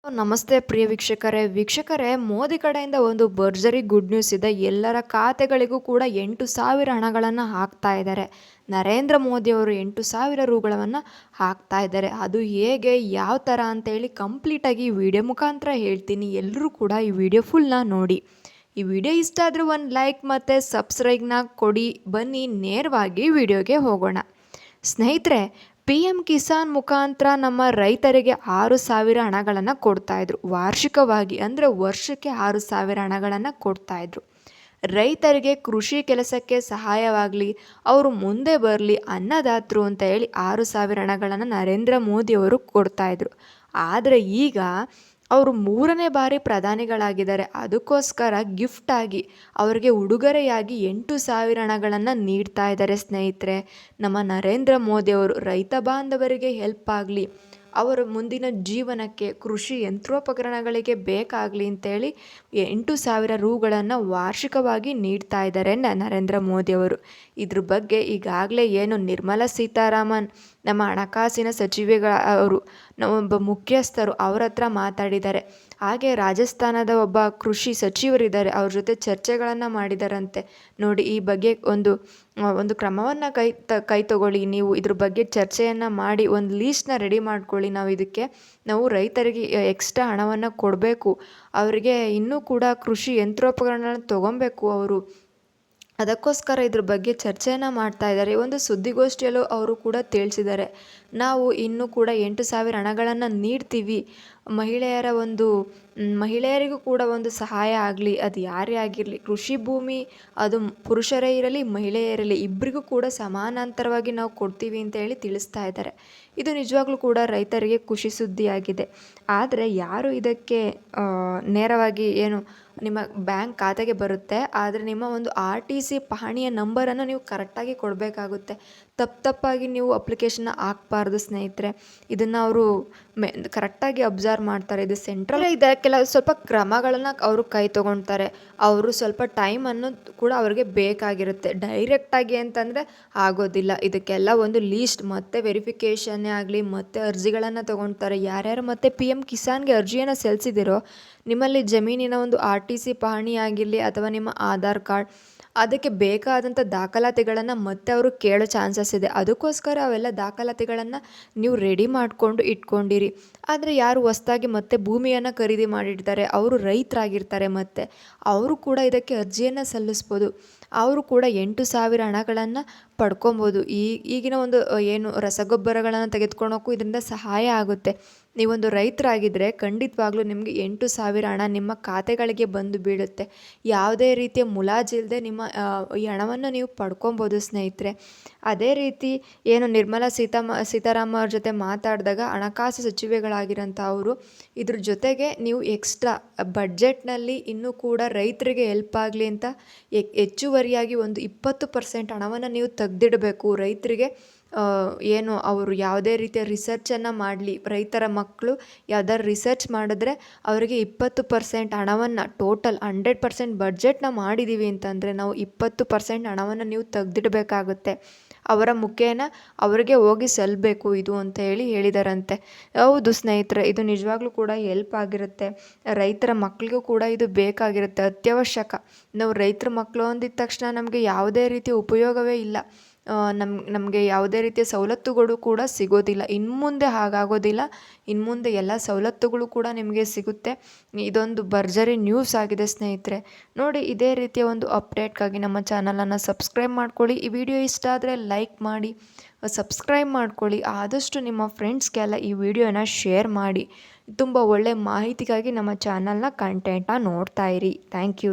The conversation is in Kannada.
ನಮಸ್ತೆ ಪ್ರಿಯ ವೀಕ್ಷಕರೇ, ಮೋದಿ ಕಡೆಯಿಂದ ಒಂದು ಭರ್ಜರಿ ಗುಡ್ ನ್ಯೂಸ್ ಇದೆ. ಎಲ್ಲರ ಖಾತೆಗಳಿಗೂ ಕೂಡ 8,000 ಹಣಗಳನ್ನು ಹಾಕ್ತಾ ಇದ್ದಾರೆ. ನರೇಂದ್ರ ಮೋದಿಯವರು 8,000 ರೂಗಳನ್ನು ಹಾಕ್ತಾ ಇದ್ದಾರೆ. ಅದು ಹೇಗೆ, ಯಾವ ಥರ ಅಂತೇಳಿ ಕಂಪ್ಲೀಟಾಗಿ ಈ ವಿಡಿಯೋ ಮುಖಾಂತರ ಹೇಳ್ತೀನಿ. ಎಲ್ಲರೂ ಕೂಡ ಈ ವಿಡಿಯೋ ಫುಲ್ನ ನೋಡಿ. ಈ ವಿಡಿಯೋ ಇಷ್ಟ ಆದರೆ ಒಂದು ಲೈಕ್ ಮತ್ತು ಸಬ್ಸ್ಕ್ರೈಬ್ನ ಕೊಡಿ. ಬನ್ನಿ ನೇರವಾಗಿ ವಿಡಿಯೋಗೆ ಹೋಗೋಣ. ಸ್ನೇಹಿತರೆ, PM ಕಿಸಾನ್ ಮುಖಾಂತರ ನಮ್ಮ ರೈತರಿಗೆ 6,000 ಹಣಗಳನ್ನು ಕೊಡ್ತಾಯಿದ್ರು. ವಾರ್ಷಿಕವಾಗಿ ಅಂದರೆ ವರ್ಷಕ್ಕೆ 6,000 ಹಣಗಳನ್ನು ಕೊಡ್ತಾಯಿದ್ರು. ರೈತರಿಗೆ ಕೃಷಿ ಕೆಲಸಕ್ಕೆ ಸಹಾಯವಾಗಲಿ, ಅವರು ಮುಂದೆ ಬರಲಿ, ಅನ್ನದಾತರು ಅಂತ ಹೇಳಿ 6,000 ಹಣಗಳನ್ನು ನರೇಂದ್ರ ಮೋದಿಯವರು ಕೊಡ್ತಾಯಿದ್ರು. ಆದರೆ ಈಗ ಅವರು 3ನೇ ಬಾರಿ ಪ್ರಧಾನಿಗಳಾಗಿದ್ದಾರೆ. ಅದಕ್ಕೋಸ್ಕರ ಗಿಫ್ಟಾಗಿ ಅವರಿಗೆ ಉಡುಗೊರೆಯಾಗಿ 8,000 ಹಣಗಳನ್ನು ನೀಡ್ತಾ ಇದ್ದಾರೆ. ಸ್ನೇಹಿತರೆ, ನಮ್ಮ ನರೇಂದ್ರ ಮೋದಿಯವರು ರೈತ ಬಾಂಧವರಿಗೆ ಹೆಲ್ಪ್ ಆಗಲಿ, ಅವರ ಮುಂದಿನ ಜೀವನಕ್ಕೆ ಕೃಷಿ ಯಂತ್ರೋಪಕರಣಗಳಿಗೆ ಬೇಕಾಗಲಿ ಅಂತೇಳಿ 8,000 ರೂಗಳನ್ನು ವಾರ್ಷಿಕವಾಗಿ ನೀಡ್ತಾ ಇದ್ದಾರೆ ನರೇಂದ್ರ ಮೋದಿಯವರು. ಇದ್ರ ಬಗ್ಗೆ ಈಗಾಗಲೇ ಏನು ನಿರ್ಮಲಾ ಸೀತಾರಾಮನ್ ನಮ್ಮ ಹಣಕಾಸಿನ ಅವರು ಒಬ್ಬ ಮುಖ್ಯಸ್ಥರು ಅವ್ರ ಹತ್ರ ಮಾತಾಡಿದ್ದಾರೆ. ಹಾಗೆ ರಾಜಸ್ಥಾನದ ಒಬ್ಬ ಕೃಷಿ ಸಚಿವರಿದ್ದಾರೆ, ಅವ್ರ ಜೊತೆ ಚರ್ಚೆಗಳನ್ನು ಮಾಡಿದಾರಂತೆ. ನೋಡಿ, ಈ ಬಗ್ಗೆ ಒಂದು ಕ್ರಮವನ್ನು ಕೈ ತಗೊಳ್ಳಿ. ನೀವು ಇದ್ರ ಬಗ್ಗೆ ಚರ್ಚೆಯನ್ನು ಮಾಡಿ ಒಂದು ಲೀಸ್ಟ್ನ ರೆಡಿ ಮಾಡ್ಕೊಳ್ಳಿ. ನಾವು ರೈತರಿಗೆ ಎಕ್ಸ್ಟ್ರಾ ಹಣವನ್ನು ಕೊಡಬೇಕು. ಅವರಿಗೆ ಇನ್ನೂ ಕೂಡ ಕೃಷಿ ಯಂತ್ರೋಪಕರಣಗಳನ್ನ ತೊಗೊಬೇಕು ಅವರು. ಅದಕ್ಕೋಸ್ಕರ ಇದ್ರ ಬಗ್ಗೆ ಚರ್ಚೆಯನ್ನು ಮಾಡ್ತಾ ಇದ್ದಾರೆ. ಒಂದು ಸುದ್ದಿಗೋಷ್ಠಿಯಲ್ಲೂ ಅವರು ಕೂಡ ತಿಳಿಸಿದ್ದಾರೆ, ನಾವು ಇನ್ನೂ ಕೂಡ 8,000 ಹಣಗಳನ್ನು ನೀಡ್ತೀವಿ. ಮಹಿಳೆಯರಿಗೂ ಕೂಡ ಒಂದು ಸಹಾಯ ಆಗಲಿ, ಅದು ಯಾರೇ ಆಗಿರಲಿ. ಕೃಷಿ ಭೂಮಿ ಅದು ಪುರುಷರೇ ಇರಲಿ, ಮಹಿಳೆಯೇ ಇರಲಿ, ಇಬ್ಬರಿಗೂ ಕೂಡ ಸಮಾನಾಂತರವಾಗಿ ನಾವು ಕೊಡ್ತೀವಿ ಅಂತ ಹೇಳಿ ತಿಳಿಸ್ತಾ ಇದ್ದಾರೆ. ಇದು ನಿಜವಾಗ್ಲೂ ಕೂಡ ರೈತರಿಗೆ ಖುಷಿ ಸುದ್ದಿಯಾಗಿದೆ. ಆದರೆ ಯಾರು ಇದಕ್ಕೆ ನೇರವಾಗಿ ನಿಮ್ಮ ಬ್ಯಾಂಕ್ ಖಾತೆಗೆ ಬರುತ್ತೆ, ಆದರೆ ನಿಮ್ಮ ಒಂದು RTC ಪಹಣಿಯ ನಂಬರನ್ನು ನೀವು ಕರೆಕ್ಟಾಗಿ ಕೊಡಬೇಕಾಗುತ್ತೆ. ತಪ್ಪಾಗಿ ನೀವು ಅಪ್ಲಿಕೇಶನ್ನ ಹಾಕ್ಬಾರ್ದು ಸ್ನೇಹಿತರೆ. ಇದನ್ನು ಅವರು ಕರೆಕ್ಟಾಗಿ ಅಬ್ಸರ್ವ್ ಮಾಡ್ತಾರೆ. ಇದು ಸೆಂಟ್ರಲ್ ಇದಕ್ಕೆಲ್ಲ ಸ್ವಲ್ಪ ಕ್ರಮಗಳನ್ನು ಅವರು ಕೈ ತೊಗೊಳ್ತಾರೆ. ಅವರು ಸ್ವಲ್ಪ ಟೈಮನ್ನು ಕೂಡ ಅವ್ರಿಗೆ ಬೇಕಾಗಿರುತ್ತೆ. ಡೈರೆಕ್ಟಾಗಿ ಅಂತಂದರೆ ಆಗೋದಿಲ್ಲ. ಇದಕ್ಕೆಲ್ಲ ಒಂದು ಲೀಸ್ಟ್ ಮತ್ತು ವೆರಿಫಿಕೇಷನ್ನೇ ಆಗಲಿ, ಮತ್ತು ಅರ್ಜಿಗಳನ್ನು ತೊಗೊಳ್ತಾರೆ. ಯಾರ್ಯಾರು ಮತ್ತು PM ಕಿಸಾನ್ಗೆ ಅರ್ಜಿಯನ್ನು ಸಲ್ಲಿಸಿದಿರೋ, ನಿಮ್ಮಲ್ಲಿ ಜಮೀನಿನ ಒಂದು RTC ಪಹಣಿ ಆಗಿರಲಿ ಅಥವಾ ನಿಮ್ಮ ಆಧಾರ್ ಕಾರ್ಡ್, ಅದಕ್ಕೆ ಬೇಕಾದಂಥ ದಾಖಲಾತಿಗಳನ್ನು ಮತ್ತೆ ಅವರು ಕೇಳೋ ಚಾನ್ಸಸ್ ಇದೆ. ಅದಕ್ಕೋಸ್ಕರ ಅವೆಲ್ಲ ದಾಖಲಾತಿಗಳನ್ನು ನೀವು ರೆಡಿ ಮಾಡಿಕೊಂಡು ಇಟ್ಕೊಂಡಿರಿ. ಆದರೆ ಯಾರು ಹೊಸ್ದಾಗಿ ಮತ್ತೆ ಭೂಮಿಯನ್ನು ಖರೀದಿ ಮಾಡಿರ್ತಾರೆ, ಅವರು ರೈತರಾಗಿರ್ತಾರೆ, ಮತ್ತು ಅವರು ಕೂಡ ಇದಕ್ಕೆ ಅರ್ಜಿಯನ್ನು ಸಲ್ಲಿಸ್ಬೋದು. ಅವರು ಕೂಡ 8,000 ಹಣಗಳನ್ನು ಪಡ್ಕೊಬೋದು. ಈಗಿನ ಒಂದು ರಸಗೊಬ್ಬರಗಳನ್ನು ತೆಗೆದುಕೊಳ್ಳೋಕ್ಕೂ ಇದರಿಂದ ಸಹಾಯ ಆಗುತ್ತೆ. ನೀವೊಂದು ರೈತರಾಗಿದ್ದರೆ ಖಂಡಿತವಾಗ್ಲೂ ನಿಮಗೆ 8,000 ಹಣ ನಿಮ್ಮ ಖಾತೆಗಳಿಗೆ ಬಂದು ಬೀಳುತ್ತೆ. ಯಾವುದೇ ರೀತಿಯ ಮುಲಾಜಿಲ್ಲದೆ ನಿಮ್ಮ ಈ ಹಣವನ್ನು ನೀವು ಪಡ್ಕೊಬೋದು ಸ್ನೇಹಿತರೆ. ಅದೇ ರೀತಿ ನಿರ್ಮಲಾ ಸೀತಾರಾಮನ್ ಅವ್ರ ಜೊತೆ ಮಾತಾಡಿದಾಗ ಹಣಕಾಸು ಸಚಿವೆಗಳಾಗಿರೋಂಥ ಅವರು ಇದ್ರ ಜೊತೆಗೆ ನೀವು ಎಕ್ಸ್ಟ್ರಾ ಬಡ್ಜೆಟ್ನಲ್ಲಿ ಇನ್ನೂ ಕೂಡ ರೈತರಿಗೆ ಹೆಲ್ಪ್ ಆಗಲಿ ಅಂತ ಹೆಚ್ಚುವರಿಯಾಗಿ ಒಂದು 20% ಹಣವನ್ನು ನೀವು ತೆಗೆದಿಡಬೇಕು. ರೈತರಿಗೆ ಅವರು ಯಾವುದೇ ರೀತಿಯ ರಿಸರ್ಚನ್ನು ಮಾಡಲಿ, ರೈತರ ಮಕ್ಕಳು ಯಾವ್ದಾದ್ರು ರಿಸರ್ಚ್ ಮಾಡಿದ್ರೆ ಅವರಿಗೆ 20% ಹಣವನ್ನು, ಟೋಟಲ್ 100% ಬಡ್ಜೆಟ್ನ ಮಾಡಿದ್ದೀವಿ ಅಂತಂದರೆ ನಾವು 20% ಹಣವನ್ನು ನೀವು ತೆಗೆದಿಡಬೇಕಾಗುತ್ತೆ. ಅವರ ಮುಖೇನ ಅವರಿಗೆ ಹೋಗಿ ಸಲ್ಲಬೇಕು ಇದು ಅಂತ ಹೇಳಿದಾರಂತೆ. ಹೌದು ಸ್ನೇಹಿತರೆ, ಇದು ನಿಜವಾಗ್ಲೂ ಕೂಡ ಹೆಲ್ಪ್ ಆಗಿರುತ್ತೆ. ರೈತರ ಮಕ್ಕಳಿಗೂ ಕೂಡ ಇದು ಬೇಕಾಗಿರುತ್ತೆ, ಅತ್ಯವಶ್ಯಕ. ನಾವು ರೈತರ ಮಕ್ಕಳು ಅಂದಿದ ತಕ್ಷಣ ನಮಗೆ ಯಾವುದೇ ರೀತಿಯ ಉಪಯೋಗವೇ ಇಲ್ಲ. ನಮಗೆ ಯಾವುದೇ ರೀತಿಯ ಸವಲತ್ತುಗಳು ಕೂಡ ಸಿಗೋದಿಲ್ಲ. ಇನ್ಮುಂದೆ ಹಾಗಾಗೋದಿಲ್ಲ. ಇನ್ಮುಂದೆ ಎಲ್ಲ ಸವಲತ್ತುಗಳು ಕೂಡ ನಿಮಗೆ ಸಿಗುತ್ತೆ. ಇದೊಂದು ಭರ್ಜರಿ ನ್ಯೂಸ್ ಆಗಿದೆ ಸ್ನೇಹಿತರೆ. ನೋಡಿ, ಇದೇ ರೀತಿಯ ಒಂದು ಅಪ್ಡೇಟ್ಗಾಗಿ ನಮ್ಮ ಚಾನಲನ್ನು ಸಬ್ಸ್ಕ್ರೈಬ್ ಮಾಡ್ಕೊಳ್ಳಿ. ಈ ವಿಡಿಯೋ ಇಷ್ಟ ಆದರೆ ಲೈಕ್ ಮಾಡಿ, ಸಬ್ಸ್ಕ್ರೈಬ್ ಮಾಡ್ಕೊಳ್ಳಿ. ಆದಷ್ಟು ನಿಮ್ಮ ಫ್ರೆಂಡ್ಸ್ಗೆಲ್ಲ ಈ ವಿಡಿಯೋನ ಶೇರ್ ಮಾಡಿ. ತುಂಬ ಒಳ್ಳೆಯ ಮಾಹಿತಿಗಾಗಿ ನಮ್ಮ ಚಾನಲ್ನ ಕಂಟೆಂಟ್ನ ನೋಡ್ತಾ ಇರಿ. Thank you.